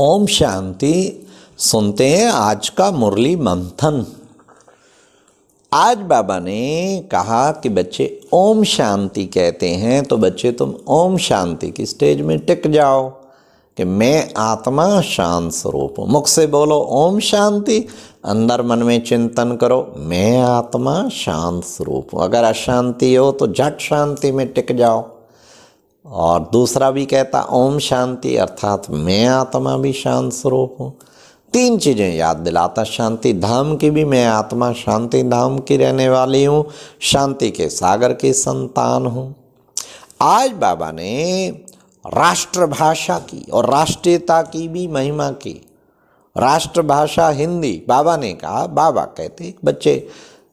ओम शांति। सुनते हैं आज का मुरली मंथन। आज बाबा ने कहा कि बच्चे ओम शांति कहते हैं तो बच्चे तुम ओम शांति की स्टेज में टिक जाओ कि मैं आत्मा शांत स्वरूप हूँ। मुख से बोलो ओम शांति, अंदर मन में चिंतन करो मैं आत्मा शांत स्वरूप हूँ। अगर अशांति हो तो झट शांति में टिक जाओ। और दूसरा भी कहता ओम शांति अर्थात मैं आत्मा भी शांत स्वरूप हूँ। तीन चीज़ें याद दिलाता, शांति धाम की भी मैं आत्मा शांति धाम की रहने वाली हूँ, शांति के सागर की संतान हूँ। आज बाबा ने राष्ट्रभाषा की और राष्ट्रीयता की भी महिमा की। राष्ट्रभाषा हिंदी। बाबा ने कहा, बाबा कहते बच्चे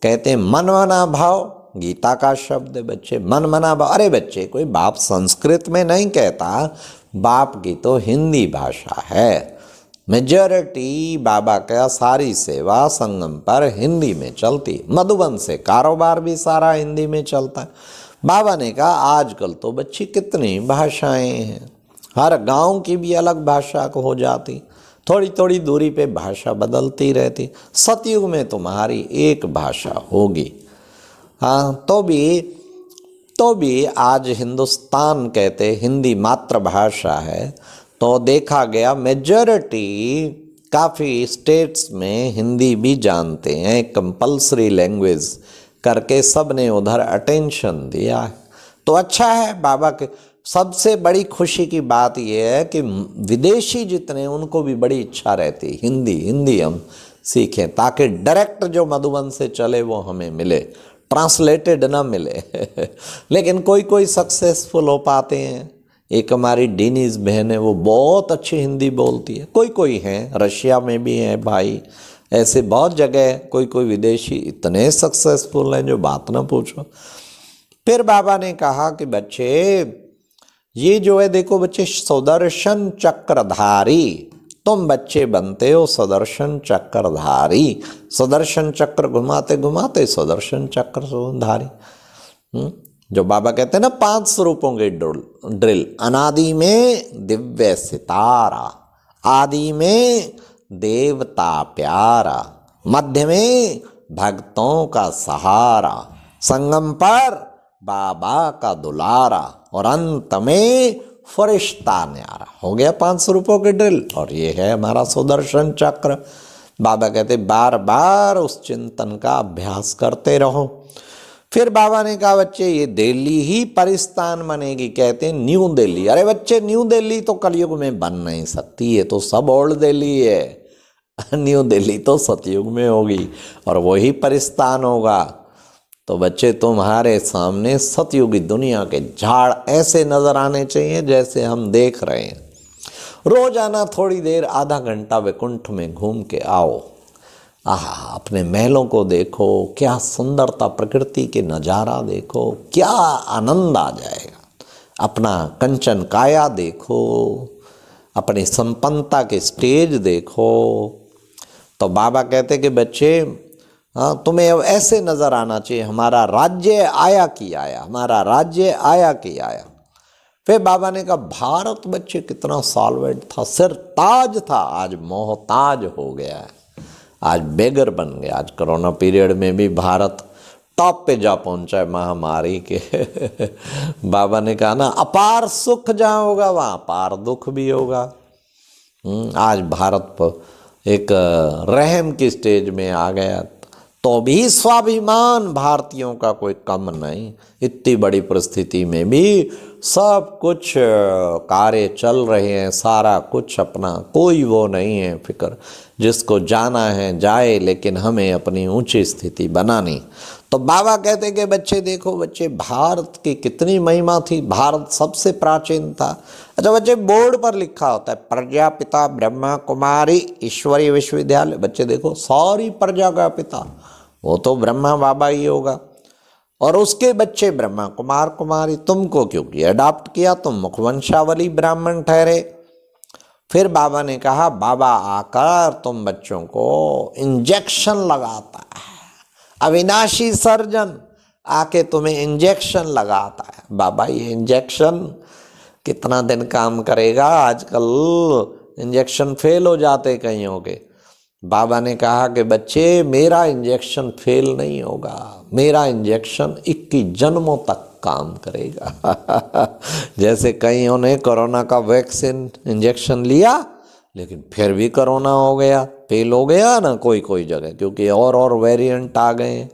कहते मन मना भाव, गीता का शब्द है बच्चे, मन मना भाव। अरे बच्चे कोई बाप संस्कृत में नहीं कहता, बाप की तो हिंदी भाषा है। मेजॉरिटी बाबा का सारी सेवा संगम पर हिंदी में चलती। मधुबन से कारोबार भी सारा हिंदी में चलता है। बाबा ने कहा आजकल तो बच्ची कितनी भाषाएं हैं, हर गांव की भी अलग भाषा हो जाती, थोड़ी थोड़ी दूरी पे भाषा बदलती रहती। सतयुग में तुम्हारी एक भाषा होगी। हाँ, तो भी आज हिंदुस्तान कहते हिंदी मातृभाषा है, तो देखा गया मेजॉरिटी काफ़ी स्टेट्स में हिंदी भी जानते हैं, कंपलसरी लैंग्वेज करके सब ने उधर अटेंशन दिया है। तो अच्छा है। बाबा के सबसे बड़ी खुशी की बात यह है कि विदेशी जितने उनको भी बड़ी इच्छा रहती हिंदी हम सीखें, ताकि डायरेक्ट जो मधुबन से चले वो हमें मिले, ट्रांसलेटेड ना मिले। लेकिन कोई सक्सेसफुल हो पाते हैं। एक हमारी डीनीज बहन है, वो बहुत अच्छी हिंदी बोलती है। कोई हैं, रशिया में भी हैं भाई, ऐसे बहुत जगह कोई विदेशी इतने सक्सेसफुल हैं जो बात ना पूछो। फिर बाबा ने कहा कि बच्चे ये जो है देखो बच्चे, सुदर्शन चक्रधारी तुम बच्चे बनते हो, सुदर्शन चक्रधारी। सुदर्शन चक्र घुमाते घुमाते सुदर्शन चक्र धारी। जो बाबा कहते हैं ना 5 स्वरूपों के ड्रिल। अनादि में दिव्य सितारा, आदि में देवता प्यारा, मध्य में भक्तों का सहारा, संगम पर बाबा का दुलारा और अंत में फरिश्ता न्यारा। हो गया 5 स्वरूपों के ड्रिल। और ये है हमारा सुदर्शन चक्र। बाबा कहते बार बार उस चिंतन का अभ्यास करते रहो। फिर बाबा ने कहा बच्चे ये दिल्ली ही परिस्थान बनेगी, कहते हैं न्यू दिल्ली। अरे बच्चे न्यू दिल्ली तो कलयुग में बन नहीं सकती, ये तो सब ओल्ड दिल्ली है। न्यू दिल्ली तो सतयुग में होगी और वही परिस्थान होगा। तो बच्चे तुम्हारे सामने सतयुगी दुनिया के झाड़ ऐसे नजर आने चाहिए जैसे हम देख रहे हैं। रोजाना थोड़ी देर आधा घंटा वैकुंठ में घूम के आओ। अपने महलों को देखो, क्या सुंदरता, प्रकृति के नज़ारा देखो, क्या आनंद आ जाएगा। अपना कंचन काया देखो, अपनी संपन्नता के स्टेज देखो। तो बाबा कहते कि बच्चे तुम्हें अब ऐसे नज़र आना चाहिए हमारा राज्य आया कि आया, हमारा राज्य आया कि आया। फिर बाबा ने कहा भारत बच्चे कितना सॉल्वेंट था, सिर ताज था, आज मोहताज हो गया है, आज बेगर बन गया। आज कोरोना पीरियड में भी भारत टॉप पे जा पहुंचा है महामारी के। बाबा ने कहा ना अपार सुख जहाँ होगा वहाँ अपार दुख भी होगा। आज भारत पर एक रहम की स्टेज में आ गया, तो भी स्वाभिमान भारतीयों का कोई कम नहीं। इतनी बड़ी परिस्थिति में भी सब कुछ कार्य चल रहे हैं, सारा कुछ अपना, कोई वो नहीं है फिक्र। जिसको जाना है जाए, लेकिन हमें अपनी ऊंची स्थिति बनानी। तो बाबा कहते कि बच्चे देखो बच्चे भारत की कितनी महिमा थी, भारत सबसे प्राचीन था। अच्छा बच्चे बोर्ड पर लिखा होता है प्रजापिता ब्रह्मा कुमारी ईश्वरीय विश्वविद्यालय। बच्चे देखो सारी प्रजा का पिता वो तो ब्रह्मा बाबा ही होगा, और उसके बच्चे ब्रह्मा कुमार कुमारी। तुमको क्योंकि अडॉप्ट किया, तुम मुखवंशावली ब्राह्मण ठहरे। फिर बाबा ने कहा बाबा आकर तुम बच्चों को इंजेक्शन लगाता है, अविनाशी सर्जन आके तुम्हें इंजेक्शन लगाता है। बाबा ये इंजेक्शन कितना दिन काम करेगा? आजकल इंजेक्शन फेल हो जाते कईयों के। बाबा ने कहा कि बच्चे मेरा इंजेक्शन फेल नहीं होगा, मेरा इंजेक्शन 21 जन्मों तक काम करेगा। जैसे कईयों ने कोरोना का वैक्सीन इंजेक्शन लिया लेकिन फिर भी कोरोना हो गया, फेल हो गया ना कोई कोई जगह, क्योंकि और वेरिएंट आ गए हैं।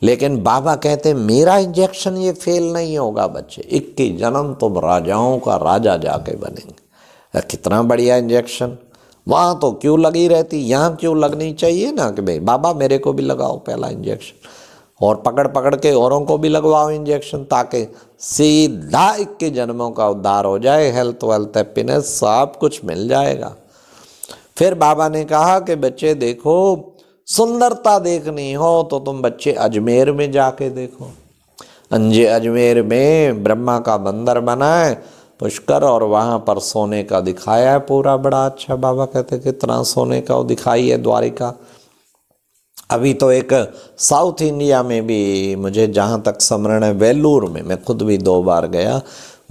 लेकिन बाबा कहते मेरा इंजेक्शन ये फेल नहीं होगा बच्चे, 21 जन्म तुम राजाओं का राजा जाके बनेंगे। कितना बढ़िया इंजेक्शन, वहाँ तो क्यों लगी रहती, यहाँ क्यों लगनी चाहिए ना कि भाई बाबा मेरे को भी लगाओ पहला इंजेक्शन, और पकड़ पकड़ के औरों को भी लगवाओ इंजेक्शन, ताकि सीधा 21 जन्मों का उद्धार हो जाए, हेल्थ वेल्थ हैप्पीनेस सब कुछ मिल जाएगा। फिर बाबा ने कहा कि बच्चे देखो सुंदरता देखनी हो तो तुम बच्चे अजमेर में जाके देखो। अजमेर में ब्रह्मा का बंदर बना है पुष्कर, और वहाँ पर सोने का दिखाया है पूरा, बड़ा अच्छा। बाबा कहते कितना सोने का वो दिखाई है द्वारिका। अभी तो एक साउथ इंडिया में भी, मुझे जहाँ तक स्मरण है वेल्लूर में, मैं खुद भी 2 बार गया,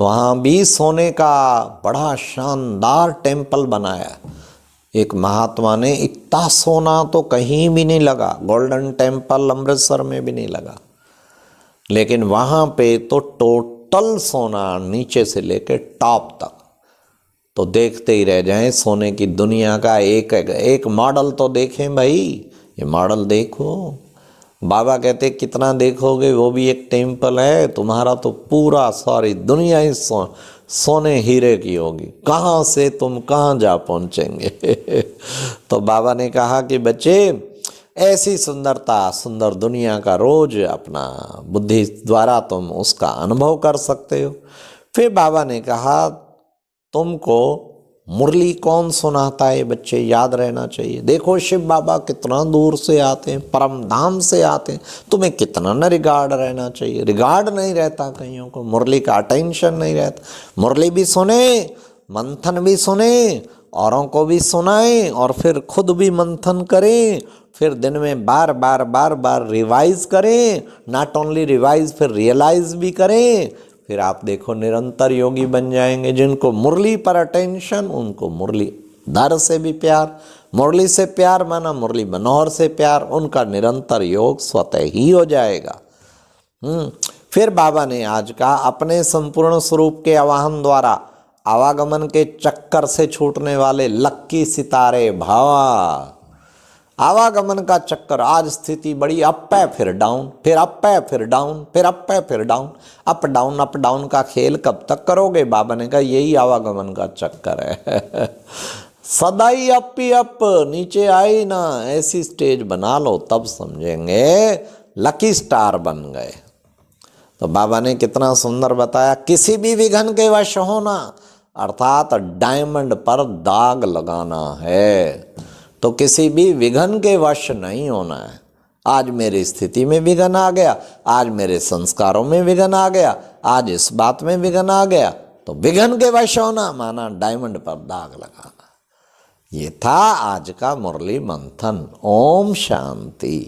वहाँ भी सोने का बड़ा शानदार टेम्पल बनाया है। एक महात्मा ने, इतना सोना तो कहीं भी नहीं लगा, गोल्डन टेम्पल अमृतसर में भी नहीं लगा, लेकिन वहाँ पे तो टोटल सोना नीचे से लेके टॉप तक, तो देखते ही रह जाएं। सोने की दुनिया का एक मॉडल तो देखें भाई, ये मॉडल देखो। बाबा कहते कितना देखोगे, वो भी एक टेम्पल है, तुम्हारा तो पूरा सारी दुनिया ही सोने हीरे की होगी, कहाँ से तुम कहाँ जा पहुँचेंगे। तो बाबा ने कहा कि बच्चे ऐसी सुंदरता, सुंदर दुनिया का रोज अपना बुद्धि द्वारा तुम उसका अनुभव कर सकते हो। फिर बाबा ने कहा तुमको मुरली कौन सुनाता है बच्चे, याद रहना चाहिए। देखो शिव बाबा कितना दूर से आते हैं, परम धाम से आते हैं, तुम्हें कितना न रिगार्ड रहना चाहिए। रिगार्ड नहीं रहता कईयों को, मुरली का अटेंशन नहीं रहता। मुरली भी सुने, मंथन भी सुने, औरों को भी सुनाएं, और फिर खुद भी मंथन करें, फिर दिन में बार बार रिवाइज करें, नॉट ओनली रिवाइज फिर रियलाइज भी करें। फिर आप देखो निरंतर योगी बन जाएंगे। जिनको मुरली पर अटेंशन, उनको मुरली धर से भी प्यार, मुरली से प्यार माना मुरली मनोहर से प्यार, उनका निरंतर योग स्वतः ही हो जाएगा। फिर बाबा ने आज का अपने संपूर्ण स्वरूप के आवाहन द्वारा आवागमन के चक्कर से छूटने वाले लक्की सितारे भावा, आवागमन का चक्कर, आज स्थिति बड़ी अप है फिर डाउन, फिर अप है फिर डाउन, फिर अप है फिर डाउन, अप डाउन का खेल कब तक करोगे। बाबा ने कहा यही आवागमन का चक्कर है। सदा ही अप ही अप, नीचे आई ना, ऐसी स्टेज बना लो तब समझेंगे लकी स्टार बन गए। तो बाबा ने कितना सुंदर बताया, किसी भी विघन के वश होना अर्थात डायमंड पर दाग लगाना है, तो किसी भी विघन के वश नहीं होना है। आज मेरी स्थिति में विघन आ गया, आज मेरे संस्कारों में विघन आ गया, आज इस बात में विघन आ गया, तो विघन के वश होना माना डायमंड पर दाग लगाना। ये था आज का मुरली मंथन। ओम शांति।